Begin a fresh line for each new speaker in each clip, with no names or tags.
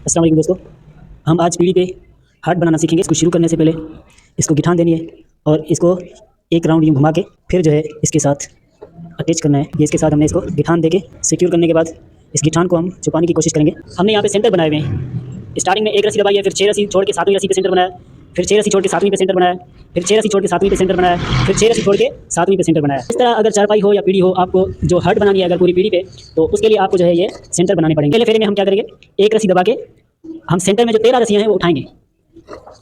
अस्सलाम वालेकुम दोस्तों, हम आज पीढ़ी पे हार्ट बनाना सीखेंगे। इसको शुरू करने से पहले इसको गिठान देनी है और इसको एक राउंड यूँ घुमा के फिर जो है इसके साथ अटैच करना है। ये इसके साथ हमने इसको गिठान देके सिक्योर करने के बाद इस गिठान को हम छुपाने की कोशिश करेंगे। हमने यहाँ पे सेंटर बनाए हुए हैं। स्टार्टिंग में एक रस्सी दबाई है, फिर 6 रस्सी छोड़ के 7वीं रस्सी पे सेंटर बनाया, फिर 6 रस्सी छोड़ के 7वीं पे सेंटर बनाया, फिर 6 रस्सी छोड़ के 7वीं पे सेंटर बनाया, फिर 6 रस्सी छोड़ के 7वीं पे सेंटर बनाया। इस तरह अगर चारपाई हो या पीढ़ी हो, आपको जो हर्ट बनानी है अगर पूरी पीढ़ी पे, तो उसके लिए आपको जो है ये सेंटर बनाने पड़ेंगे। पहले फेरे में हम क्या करेंगे, एक रस्सी दबा के हम सेंटर में जो 13 रस्सियाँ हैं वो उठाएंगे।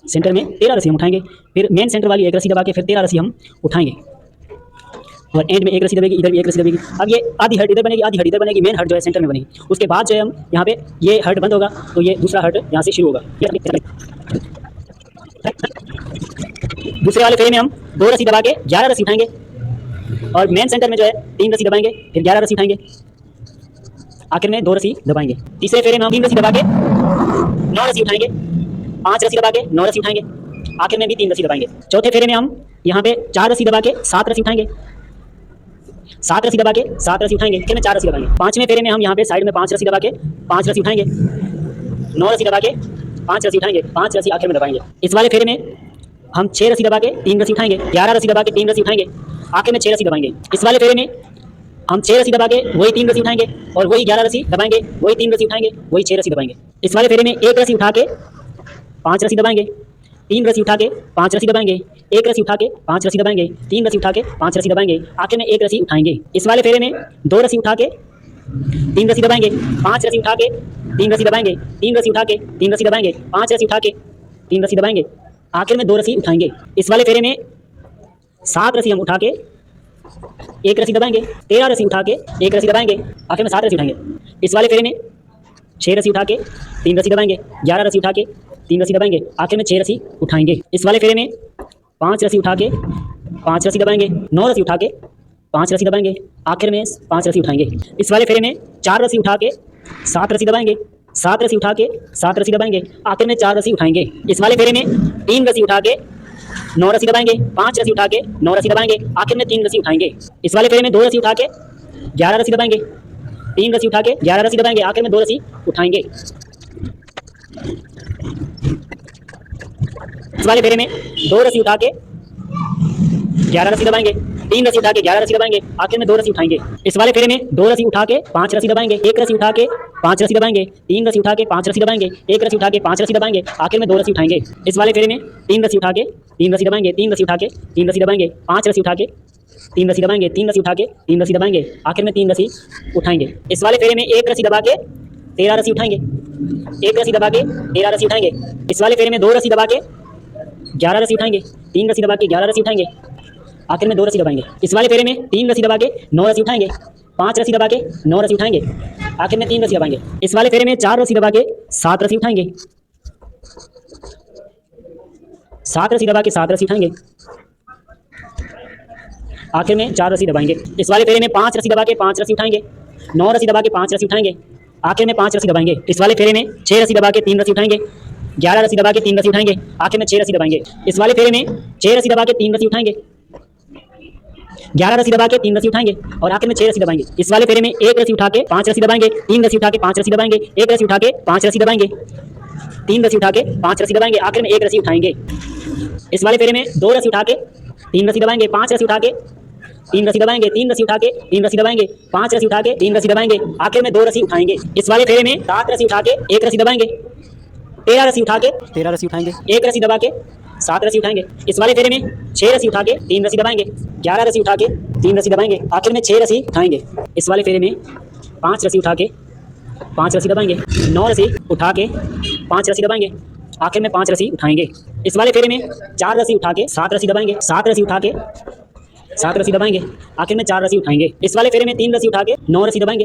सेंटर में 13 रस्सी हम उठाएंगे, फिर मेन सेंटर वाली एक रस्सी दबा के फिर 13 रस्सी हम उठाएंगे और एंड में एक रस्सी दबेगी, इधर भी एक रस्सी दबेगी। अब ये आधी हर्ट इधर बनेगी, आधी हर्ट इधर बनेगी, मेन हर्ट जो है सेंटर में बनेगी। उसके बाद जो है हम यहाँ पे ये हर्ट बंद होगा तो ये दूसरा हर्ट यहाँ से शुरू होगा। दूसरे वाले फेरे में हम 2 रस्सी दबा के 11 रस्सी उठाएंगे और मेन सेंटर में जो है 3 रस्सी दबाएंगे, फिर 11 रस्सी उठाएंगे, आखिर में 2 रस्सी दबाएंगे। तीसरे फेरे में हम 3 रस्सी दबा के 9 रस्सी उठाएंगे, 5 रस्सी दबा के 9 रस्सी उठाएंगे, आखिर में भी 3 रस्सी दबाएंगे। चौथे फेरे में हम यहाँ पे 4 रस्सी दबा के 7 रस्सी उठाएंगे, 7 रस्सी दबा के 7 रस्सी उठाएंगे, आखिर में 4 रस्सी दबाएंगे। पांचवें फेरे में हम यहाँ पे साइड में 5 रस्सी दबा के 5 रस्सी उठाएंगे, 9 रस्सी दबा के 5 रस्सी उठाएंगे, 5 रस्सी आखिर में दबाएंगे। इस वाले फेरे में हम 6 रस्सी दबा के 3 रस्सी उठाएंगे, 11 रस्सी दबा के 3 रस्सी उठाएंगे, आखिर में 6 रस्सी दबाएंगे। इस वाले फेरे में हम 6 रस्सी दबा के वही 3 रस्सी उठाएंगे और वही 11 रस्सी दबाएंगे, वही 3 रस्सी उठाएंगे, वही 6 रस्सी दबाएंगे। इस वाले फेरे में एक रस्सी उठा के 5 रस्सी दबाएंगे, 3 रस्सी उठा के 5 रस्सी दबाएंगे, एक रस्सी उठा के 5 रस्सी दबाएंगे, 3 रस्सी उठा के 5 रस्सी दबाएंगे, आखिर में एक रस्सी उठाएंगे। इस वाले फेरे में 2 रस्सी उठा के 3 रस्सी दबाएंगे, 5 रस्सी उठा के 3 रस्सी दबाएंगे, 3 रस्सी उठा के 3 रस्सी दबाएंगे, 5 रस्सी उठा के 3 रस्सी दबाएंगे, आखिर में 2 रस्सी उठाएंगे। इस वाले फेरे में 7 रस्सी हम उठा के एक रस्सी दबाएंगे, 13 रस्सी उठा के एक रस्सी दबाएंगे, आखिर में 7 रस्सी उठाएंगे। इस वाले फेरे में 6 रस्सी उठा के 3 रस्सी दबाएंगे, 11 रस्सी उठा के 3 रस्सी दबाएंगे, आखिर में 6 रस्सी उठाएंगे। इस वाले फेरे में 5 रस्सी उठा के 5 रस्सी दबाएंगे, 9 रस्सी उठा के 5 रस्सी दबाएंगे, आखिर में 5 रस्सी उठाएंगे। इस वाले फेरे में 4 रस्सी उठा के 7 रस्सी दबाएंगे, 7 रस्सी उठा के 7 रस्सी दबाएंगे, आखिर में 4 रस्सी उठाएंगे। इस वाले फेरे में 3 रस्सी उठा के 9 रस्सी दबाएंगे, 5 रस्सी उठा के 9 रस्सी दबाएंगे, आखिर में 3 रस्सी उठाएंगे। इस वाले फेरे में 2 रस्सी उठा के 11 रस्सी दबाएंगे, 3 रस्सी उठा के 11 रस्सी दबाएंगे, आखिर में 2 रस्सी उठाएंगे। इस वाले फेरे में 2 रस्सी उठा के 11 रस्सी दबाएंगे, 3 रस्सी उठा के 11 रस्सी दबाएंगे, आखिर में 2 रस्सी उठाएंगे। इस वाले फेरे में 2 रस्सी उठा के 5 रस्सी दबाएंगे, 1 रस्सी उठा के 5 रस्सी दबाएंगे, 3 रस्सी उठा के 5 रस्सी दबाएंगे, 1 रस्सी उठा के 5 रस्सी दबाएंगे, आखिर में 2 रस्सी उठाएंगे। इस वाले फेरे में 3 रस्सी उठा के 3 रस्सी दबाएंगे, 3 रस्सी उठा के 3 रस्सी दबाएंगे, 5 रस्सी उठा के 3 रस्सी दबाएंगे, 3 रस्सी उठा के 3 रस्सी दबाएंगे, आखिर में 3 रस्सी उठाएंगे। इस वाले फेरे में 1 रस्सी दबा के 13 रस्सी उठाएंगे, 1 रस्सी दबा के 13 रस्सी उठाएंगे। इस वाले फेरे में 2 रस्सी दबा के 11 रस्सी उठाएंगे, 3 रस्सी दबा के 11 रस्सी उठाएंगे, आखिर में 2 रस्सी दबाएंगे। इस वाले फेरे में 3 रस्सी दबा के 9 रस्सी उठाएंगे, 5 रस्सी दबा के 9 रस्सी उठाएंगे, आखिर में 3 रस्सी दबाएंगे। इस वाले फेरे में 4 रस्सी दबा के 7 रस्सी उठाएंगे, 7 रस्सी दबा के 7 रस्सी उठाएंगे, आखिर में 4 रस्सी दबाएंगे। इस वाले फेरे में 5 रस्सी दबा के 5 रस्सी उठाएंगे, 9 रस्सी दबा के 5 रस्सी उठाएंगे, आखिर में 5 रस्सी दबाएंगे। इस वाले फेरे में 6 रस्सी दबा के 3 रस्सी उठाएंगे, 11 रस्सी दबा के 3 रस्सी उठाएंगे, आखिर में 6 रस्सी दबाएंगे। इस वाले फेरे में 6 रस्सी दबा के 3 रस्सी उठाएंगे, 11 रस्सी दबा के 3 रस्सी उठाएंगे और आखिर में 6 रस्सी दबाएंगे। इस वाले फेरे में 1 रस्सी उठा के 5 रस्सी दबाएंगे, 3 रस्सी उठा के 5 रस्सी दबाएंगे, 1 रस्सी उठा के 5 रस्सी दबाएंगे, 3 रस्सी उठा के 5 रस्सी दबाएंगे, आखिर में 1 रस्सी उठाएंगे। इस वाले फेरे में 2 रस्सी उठा के 3 रस्सी दबाएंगे, 5 रस्सी उठा के 3 रस्सी दबाएंगे, 3 रस्सी उठा के 3 रस्सी दबाएंगे, 5 रस्सी उठा के 3 रस्सी दबाएंगे, आखिर में 2 रस्सी उठाएंगे। इस वाले फेरे में 7 रस्सी उठा के 1 रस्सी दबाएंगे, 13 रस्सी उठा के 13 रस्सी उठाएंगे, 1 रस्सी दबा के 7 रस्सी उठाएंगे। इस वाले फेरे में 6 रस्सी उठा के 3 रस्सी दबाएंगे, 11 रस्सी उठा के 3 रस्सी दबाएंगे, आखिर में 6 रस्सी उठाएंगे। इस वाले फेरे में 5 रस्सी उठा के 5 रस्सी दबाएंगे, 9 रस्सी उठा के 5 रस्सी दबाएंगे, आखिर में 5 रस्सी उठाएंगे। इस वाले फेरे में 4 रस्सी उठा के 7 रस्सी दबाएंगे, 7 रस्सी उठा के 7 रस्सी दबाएंगे, आखिर में 4 रस्सी उठाएंगे। इस वाले फेरे में 3 रस्सी उठा के 9 रस्सी दबाएंगे,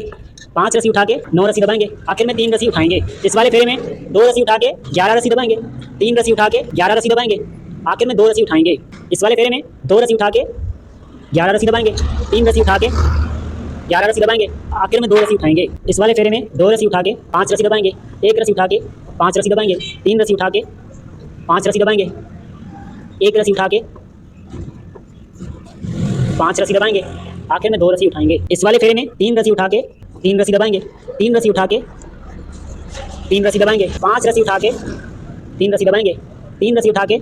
5 रस्सी उठा के 9 रस्सी दबाएंगे, आखिर में 3 रस्सी उठाएंगे। इस वाले फेरे में 2 रस्सी उठा के 11 रस्सी दबाएंगे, 3 रस्सी उठा के 11 रस्सी दबाएंगे, आखिर में 2 रस्सी उठाएंगे। इस वाले फेरे में 2 रस्सी उठा के 11 रस्सी दबाएंगे, 3 रस्सी उठा के 11 रस्सी दबाएंगे, आखिर में 2 रस्सी उठाएंगे। इस वाले फेरे में 2 रस्सी उठा के 5 रस्सी दबाएंगे, 1 रस्सी उठा के 5 रस्सी दबाएंगे, 3 रस्सी उठा के 5 रस्सी दबाएंगे, 1 रस्सी उठा के 5 रस्सी दबाएंगे, आखिर में 2 रस्सी उठाएंगे। इस वाले फेरे में 3 रस्सी उठा के 3 रस्सी दबाएंगे, 3 रस्सी उठा के 3 रस्सी दबाएंगे, 5 रस्सी उठा के 3 रस्सी दबाएंगे, 3 रस्सी उठा के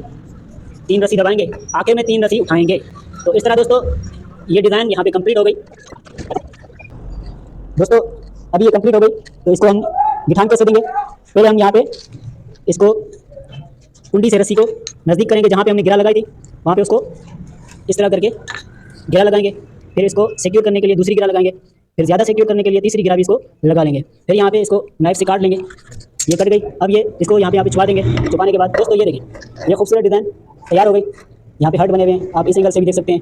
3 रस्सी दबाएंगे, आखिर में 3 रस्सी उठाएंगे। तो इस तरह दोस्तों ये डिज़ाइन यहाँ पे कंप्लीट हो गई। दोस्तों अभी ये कंप्लीट हो गई, तो इसको हम गिठान कैसे देंगे। पहले हम यहाँ पे इसको कुंडी से रस्सी को नज़दीक करेंगे, जहाँ पे हमने गिरा लगाई थी वहाँ पे उसको इस तरह करके गिरा लगाएंगे। फिर इसको सिक्योर करने के लिए दूसरी गिरा लगाएंगे, फिर ज़्यादा सिक्योर करने के लिए तीसरी गिरा भी इसको लगा लेंगे। फिर यहाँ पे इसको नाइफ से काट लेंगे, ये कट गई। अब ये इसको यहाँ पे छुपा देंगे। छुपाने के बाद दोस्तों ये देखें, ये खूबसूरत डिज़ाइन तैयार हो गई। यहाँ पे हर्ट बने हुए हैं, आप इस एंगल से भी देख सकते हैं,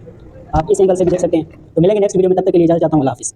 आप इस एंगल से भी देख सकते हैं। तो मिलेंगे नेक्स्ट वीडियो में, तब तक के लिए इजाज़त चाहता हूँ। अल्लाह हाफ़िज़।